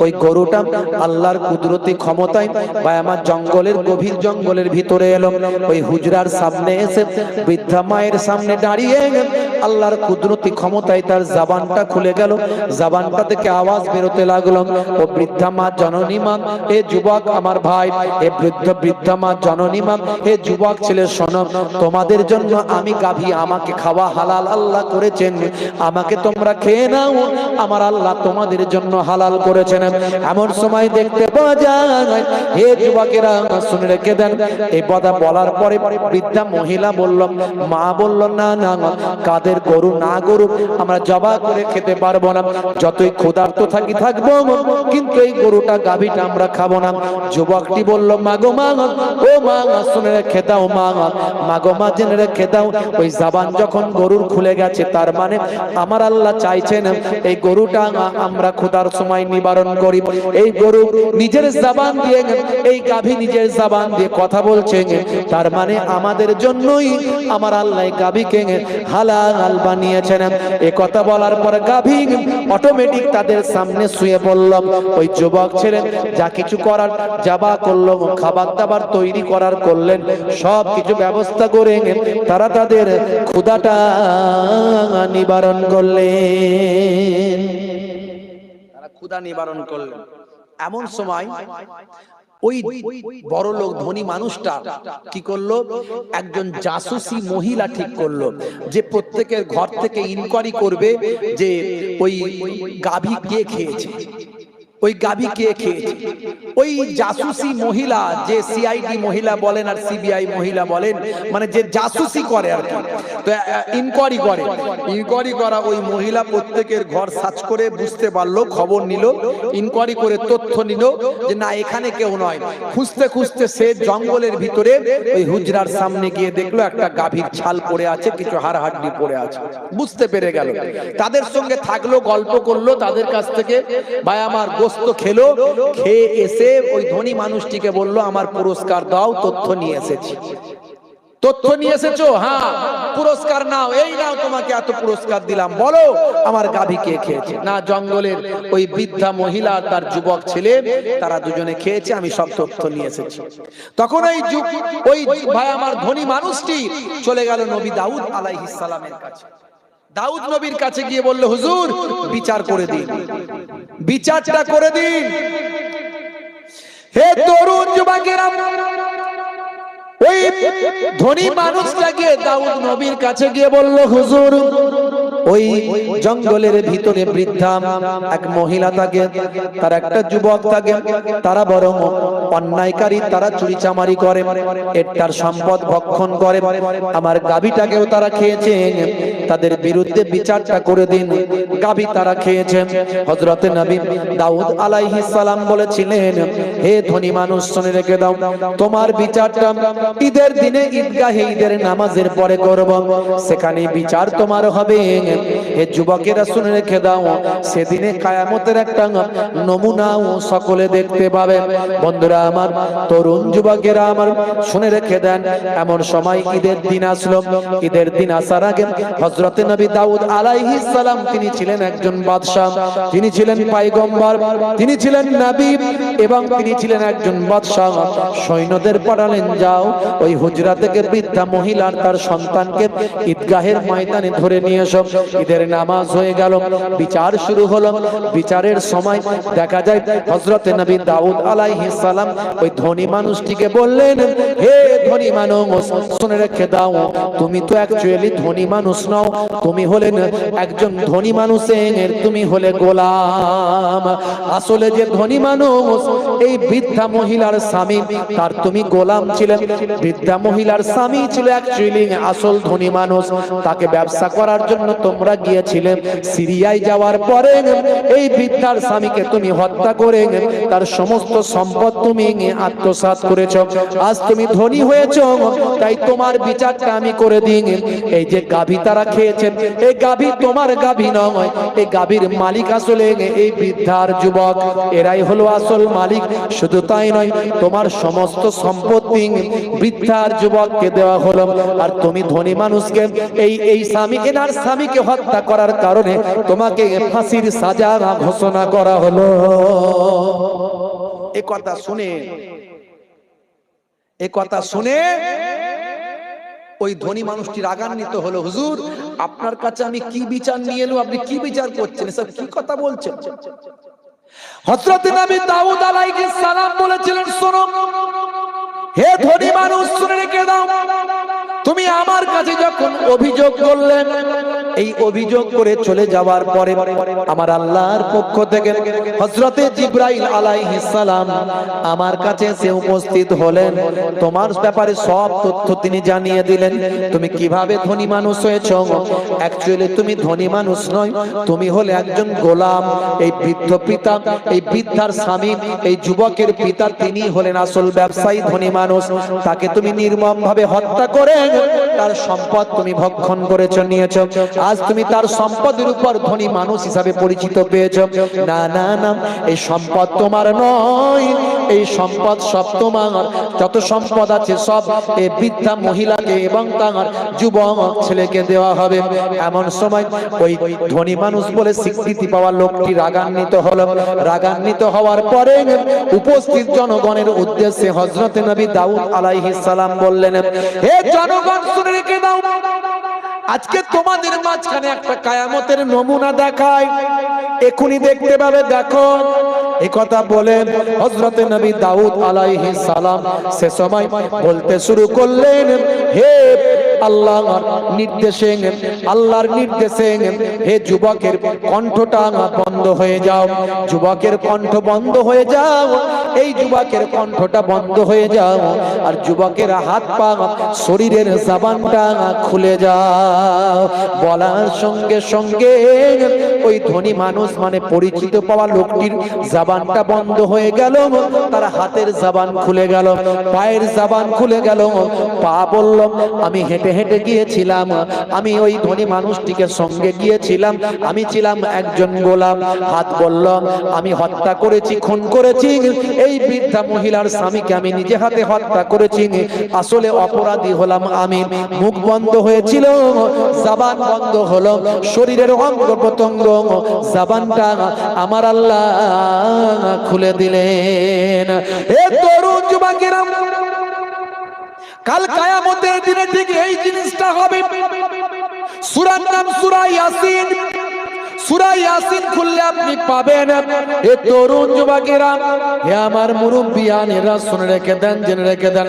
ওই গরুটা আল্লাহর কুদরতি ক্ষমতায় বা আমার জঙ্গলের গভীর জঙ্গলের ভিতরে এলো, ওই হুজরার সামনে এসে বৃদ্ধা মায়ের সামনে দাঁড়িয়ে আল্লাহর কুদরতি ক্ষমতায় তার জবানটা খুলে গেল, জবানটা থেকে আওয়াজ বেরোতে লাগলো। ও বৃদ্ধা মা, জননী মা, হে যুবক আমার ভাই, হে বৃদ্ধা মা, জননী মা, হে যুবক ছেলে শোনো, তোমাদের জন্য আমি গাভী, আমাকে খাওয়া হালাল আল্লাহ করেছেন, আমাকে তোমরা খেয়ে নাও, আমার আল্লাহ তোমাদের জন্য হালাল করেছেন। এমন সময় দেখতে পাওয়া যায়, হে যুবকেরা শুনে রেখে দেন, এই কথা বলার পরে বৃদ্ধা মহিলা বলল, মা বলল, না না, কাদের গরু না গরু আমরা জবাই করে খেতে পারবো না, যতই ক্ষুধার্ত থাকি থাকবো, কিন্তু এই গরুটা গাভীটা আমরা খাবো না। যুবকটি বলল, মাগো মা, ও মা শুনে রেখে দাও, মাগো মা জেনে রেখে দাও, ওই জবান যখন গরুর খুলে গেছে তার মানে আমার আল্লাহ চাইছেন এই গরুটা আমরা ক্ষুধার সময় নিবারণ করি। এই গরু নিজের জবান দিয়ে, এই গাভী নিজের জবান দিয়ে কথা বলছে, তার মানে আমাদের জন্যই আমার আল্লাহ গাভীকে হালাল বানিয়েছেন। এই কথা বলার পর গাভী অটোমেটিক তাদের সামনে শুয়ে পড়ল। ওই যুবক ছেলে যা কিছু করার যাবা করলো, খাবার দাবার তৈরি করার করলেন, সব কিছু ব্যবস্থা করে তারা তাদের ক্ষুধাটা নিবারণ করলেন, তারা ক্ষুধা নিবারণ করলেন। এমন সময় ওই বড় লোক ধনী মানুষটা কি করলো, একজন জাসুসি মহিলা ঠিক করলো যে প্রত্যেকের ঘর থেকে ইনকোয়ারি করবে যে ওই গাভী কে খেয়েছে, ওই গাভী কে খেয়েছে। ওই জাসুসি মহিলা, যে সিআইডি মহিলা বলেন আর সিবিআই মহিলা বলেন, মানে যে জাসুসি করে আর কি, তো ইনকোয়ারি করে, ইনকোয়ারি করা ওই মহিলা প্রত্যেকের ঘর সার্চ করে বুঝতে পারলো, খবর নিল, ইনকোয়ারি করে তথ্য নিল যে না এখানে কেউ নয়। খুঁজতে খুঁজতে সে জঙ্গলের ভিতরে ওই হুজরার সামনে গিয়ে দেখলো একটা গাভীর ছাল পড়ে আছে, কিছু হাড় হাড্ডি পড়ে আছে, বুঝতে পেরে গেল। তাদের সঙ্গে থাকলো, গল্প করলো, তাদের কাছ থেকে ভাই আমার গোস্ত খেলো, খেয়ে এসে ওই ধনী মানুষটিকে বললো আমার পুরস্কার দাও, তথ্য নিয়ে এসেছি। তথ্য নিয়ে এসেছো? হ্যাঁ। পুরস্কার নাও, এই নাও তোমাকে এত পুরস্কার দিলাম, বলো আমার গাভী কে খেয়েছে। না, জঙ্গলের ওই বৃদ্ধা মহিলা তার যুবক ছেলে তারা দুজনে খেয়েছে, আমি সব তথ্য নিয়ে এসেছি। তখন ওই ভাই আমার ধনী মানুষটি চলে গেল নবী দাউদ আলাইহিস সালামের কাছে। দাউদ নবীর কাছে গিয়ে বলল, হুজুর বিচার করে দিন, বিচারটা করে দিন। হে তরুণ যুবকেরা, ওই ধনী মানুষটাকে দাউদ নবীর কাছে গিয়ে বলল, হুজুর ওই জঙ্গলের ভিতরে বৃদ্ধা এক মহিলা থাকে, তার একটা যুবক থাকে, তারা বরং অন্যায়কারী, তারা চুরি চামারি করে, এটার সম্পদ ভক্ষণ করে, আমার গাভীটাকেও তারা খেয়েছে, তাদের বিরুদ্ধে বিচারটা করে দিন, গাভী তারা খেয়েছে। হযরতে নবী দাউদ আলাইহিস সালাম বলেছিলেন, হে ধনী মানুষ শুনে রেখে দাও, তোমার বিচারটা ঈদের দিনে ঈদগাহে ঈদের নামাজের পরে করব, সেখানে বিচার তোমার হবে। এ যুবকেরা শুনে রেখে দাও, সেদিনে কিয়ামতের একটা নমুনাও সকলে দেখতে পাবে। বন্ধুরা আমার, তরুণ যুবকেরা আমার শুনে রেখে দেন, এমন সময় ঈদের দিন আসলো। ঈদের দিন আসার আগে হযরত নবী দাউদ আলাইহিস সালাম তিনি ছিলেন একজন বাদশা, তিনি ছিলেন পয়গম্বর, তিনি ছিলেন নবী এবং তিনি ছিলেন একজন বাদশা। সৈন্যদের পাঠালেন, যাও ওই হুজরা থেকে বৃদ্ধা মহিলার তার সন্তানকে ঈদগাহের ময়দানে ধরে নিয়ে এসো। ঈদের নামাজ হয়ে গেল, বিচার শুরু হলো। বিচারের সময় দেখা যায় হযরত নবী দাউদ আলাইহিস সালাম ওই ধনী মানুষটিকে বললেন, হে ধনী মানুষ, শুনে রেখে দাও, তুমি তো অ্যাকচুয়ালি ধনী মানুষ নও, তুমি হলেন একজন ধনী মানুষের তুমি হলে গোলাম। আসলে যে ধনী মানুষ এই বৃদ্ধা মহিলার স্বামী, তার তুমি গোলাম ছিলেন। বৃদ্ধা মহিলার স্বামী ছিল অ্যাকচুয়ালি আসল ধনী মানুষ, তাকে ব্যবসা করার জন্য তোমরা গিয়েছিলে। সিরিয়ায় যাওয়ার পরে এই বৃদ্ধার স্বামীকে তুমি হত্যা করে তার সমস্ত সম্পদ তুমি আত্মসাৎ করেছো। আজ তুমি ধনী হয়েছো, তাই তোমার বিচারটা আমি করে দিই। এই যে গাভী তারা খেয়েছেন, এই গাভী তোমার গাভী নয়, এই গাভীর মালিক আসলে এই বৃদ্ধার যুবক, এরাই হলো আসল মালিক। শুধু তাই নয়, তোমার সমস্ত সম্পত্তি বৃদ্ধার যুবককে দেওয়া হলো। আর তুমি ধনী মানুষকে এই স্বামী, এনার স্বামীকে হত্যা করার কারণে তোমাকে ফাঁসির সাজা ঘোষণা করা হলো। এ কথা শুনে ওই ধনী মানুষটি রাগান্বিত হলো, হুজুর আপনার কাছে আমি কি বিচার নিয়ে এলো, আপনি কি বিচার করছেন, এসব কি কথা বলছেন? হযরত নবী দাউদ আলাইহিস সালাম বলেছিলেন, শোনো হে ধনী মানুষ, শুনে রেখে দাও, তুমি আমার কাছে যখন অভিযোগ করলেন, এই অভিযোগ করে চলে যাওয়ার পরে আমার আল্লাহর পক্ষ থেকে হযরতে জিবরাইল আলাইহিস সালাম আমার কাছে এসে উপস্থিত হলেন। তোমার ব্যাপারে সব তথ্য তিনি জানিয়ে দিলেন। তুমি কিভাবে ধনী মানুষ হয়েছো? অ্যাকচুয়ালি তুমি ধনী মানুষ নয়, তুমি হলে একজন গোলাম। এই বৃদ্ধ পিতা, এই বৃদ্ধার স্বামী, এই যুবকের পিতা, তিনি হলেন আসল ব্যবসায়ী ধনী মানুষ। তাকে তুমি নির্মম ভাবে হত্যা করে তার সম্পদ তুমি ভক্ষণ করেছো, নিয়েছো। আজ তুমি তার সম্পদের উপর ধনী মানুষ হিসাবে পরিচিত পেয়েছো। না না না, এই সম্পদ তোমার নয়, এই সম্পদ সব তোমার। যত সম্পদ আছে সব এই বৃদ্ধা মহিলাকে এবং তার যুবক ছেলেকে দেওয়া হবে। এমন সময় ওই ধনী মানুষ বলে স্বীকৃতি পাওয়া লোকটি রাগান্বিত হলো। রাগান্বিত হওয়ার পরে উপস্থিত জনগণের উদ্দেশ্যে হযরত নবী দাউদ আলাইহিস সালাম বললেন, হে জনগণ, শুনে রেখে দাও, আজকে তোমাদের মাঝখানে একটা কিয়ামতের নমুনা দেখায়, এখনই দেখতে পাবে, দেখো। এই কথা বলে হযরত নবী দাউদ আলাইহিস সালাম সে সময় বলতে শুরু করলেন, হে আল্লাহর নির্দেশে, আল্লাহর নির্দেশে হে যুবকের কণ্ঠটা বন্ধ হয়ে যাও, যুবকের কণ্ঠ বন্ধ হয়ে যাও, এই যুবকের কণ্ঠটা বন্ধ হয়ে যাও, আর যুবকের হাত পা শরীরের জবানটা খুলে যাও। বলার সঙ্গে সঙ্গে ওই ধনী মানুষ মানে পরিচিত পাওয়া লোকটির জবানটা বন্ধ হয়ে গেল, তার হাতের জবান খুলে গেল, পায়ের জবান খুলে গেল। পা বলল, আমি হেঁটে হেঁটে গিয়েছিলাম, আমি ওই ধনী মানুষটিকে সঙ্গে গিয়েছিলাম, আমি ছিলাম একজন গোলাম। হাত বলল, আমি হত্যা করেছি, খুন করেছি, এই বৃদ্ধা মহিলার স্বামীকে আমি নিজে হাতে হত্যা করেছি, আসলে অপরাধী হলাম আমি। মুখ বন্ধ হয়েছিল, জবান বন্ধ হলো, শরীরের অঙ্গ প্রত্যঙ্গ জবানটা আমার আল্লাহ খুলে দিলেন। এ তরুণ যুবকেরা, কাল কিয়ামতের দিনে ঠিক এই জিনিসটা হবে। সূরার নাম সূরা ইয়াসিন। সূরা ইয়াসিন খুললে আপনি পাবেন। এ তরুণ যুবকেরা, হে আমার মুরব্বিয়ানেরা, শুনে রেখে দেন, জেনে রেখে দেন,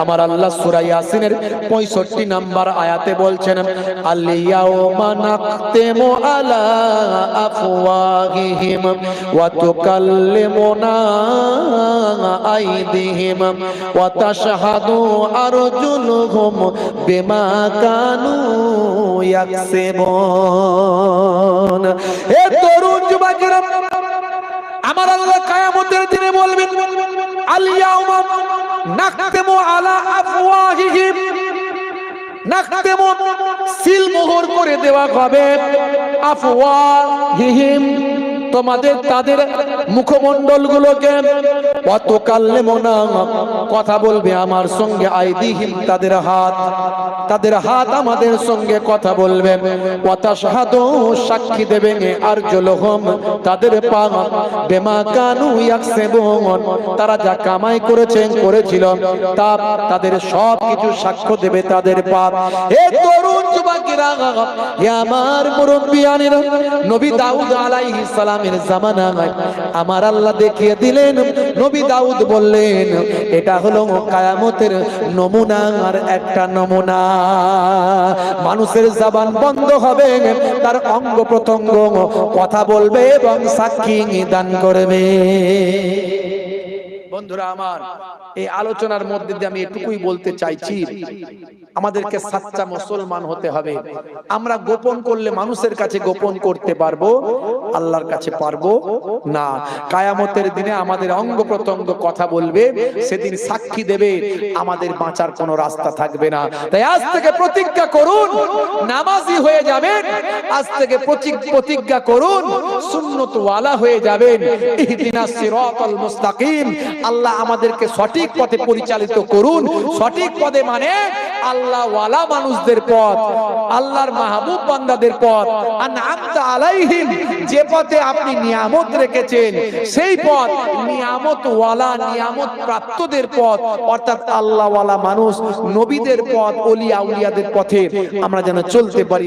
আমার আল্লাহ সূরা ইয়াসিনের 65 নম্বর আয়াতে বলছেন, আল-ইয়াওমা নাখতিমু আলা আফওয়াহিহিম ওয়া তুকাল্লিমুনা আইদিহিম ওয়া তাশহাদু আরজুলুহুম বিমা কানু ইয়াকসিবুন। এ তরুণ যুবকেরা, আমার আল্লাহ কিয়ামতের দিনে বলবেন, আল ইয়াউমা নাখতিমু আলা আফওয়াহিহিম, নাখতেমুন সিলমোহর করে দেওয়া হবে আফওয়াহিহিম তোমাদের তাদের মুখমণ্ডল গুলোকে অত কাল্লেমনা কথা বলবে আমার সঙ্গে আইদিহিম তাদের হাত আমাদের সঙ্গে কথা বলবে ওয়াতাশহাদু সাক্ষী দেবে আর জলহম তাদের পা বিমা কানু ইয়াকসিবুন তারা যা কামাই করেছিল তা তাদের সব কিছু সাক্ষ্য দেবে তাদের পা। হে তরুণ যুবকেরা, হে আমার মুরব্বিয়ানেরা, নবী দাউদ আলাইহিস সালামের জামানায় আমার আল্লাহ দেখিয়ে দিলেন, নবী দাউদ বললেন এটা হলো কিয়ামতের নমুনার একটা নমুনা। মানুষের জবান বন্ধ হবে, তার অঙ্গ প্রত্যঙ্গ কথা বলবে এবং সাক্ষী দান করবে। বন্ধুরা আমার, এই আলোচনার মধ্যে দিয়ে আমি এটুকুই বলতে চাইছি, আমাদেরকে সাচ্চা মুসলমান হতে হবে। আমরা গোপন করলে মানুষের কাছে গোপন করতে পারবো, আল্লাহর কাছে পারবো না। কিয়ামতের দিনে আমাদের অঙ্গ প্রত্যঙ্গ কথা বলবে, সেদিন সাক্ষী দেবে, আমাদের বাঁচার কোনো রাস্তা থাকবে না। তাই আজ থেকে প্রতিজ্ঞা করুন নামাজি হয়ে যাবেন, আজ থেকে প্রতিজ্ঞা করুন সুন্নত ওয়ালা হয়ে যাবেন। ইহদিনাস সিরাতাল মুস্তাকিম, আল্লাহ আমাদেরকে সঠিক পথে পরিচালিত করুন। সঠিক পথে মানে আল্লাহ ওয়ালা মানুষদের পথ, আল্লাহর মাহবুব বান্দাদের পথ। আনআমতা আলাইহিম, যে পথে আপনি নিয়ামত রেখেছেন সেই পথ, নিয়ামত ওয়ালা নিয়ামত প্রাপ্তদের পথ, অর্থাৎ আল্লাহ ওয়ালা মানুষ, নবীদের পথ, ওলিয়া উলিয়াদের পথে আমরা যেন চলতে পারি।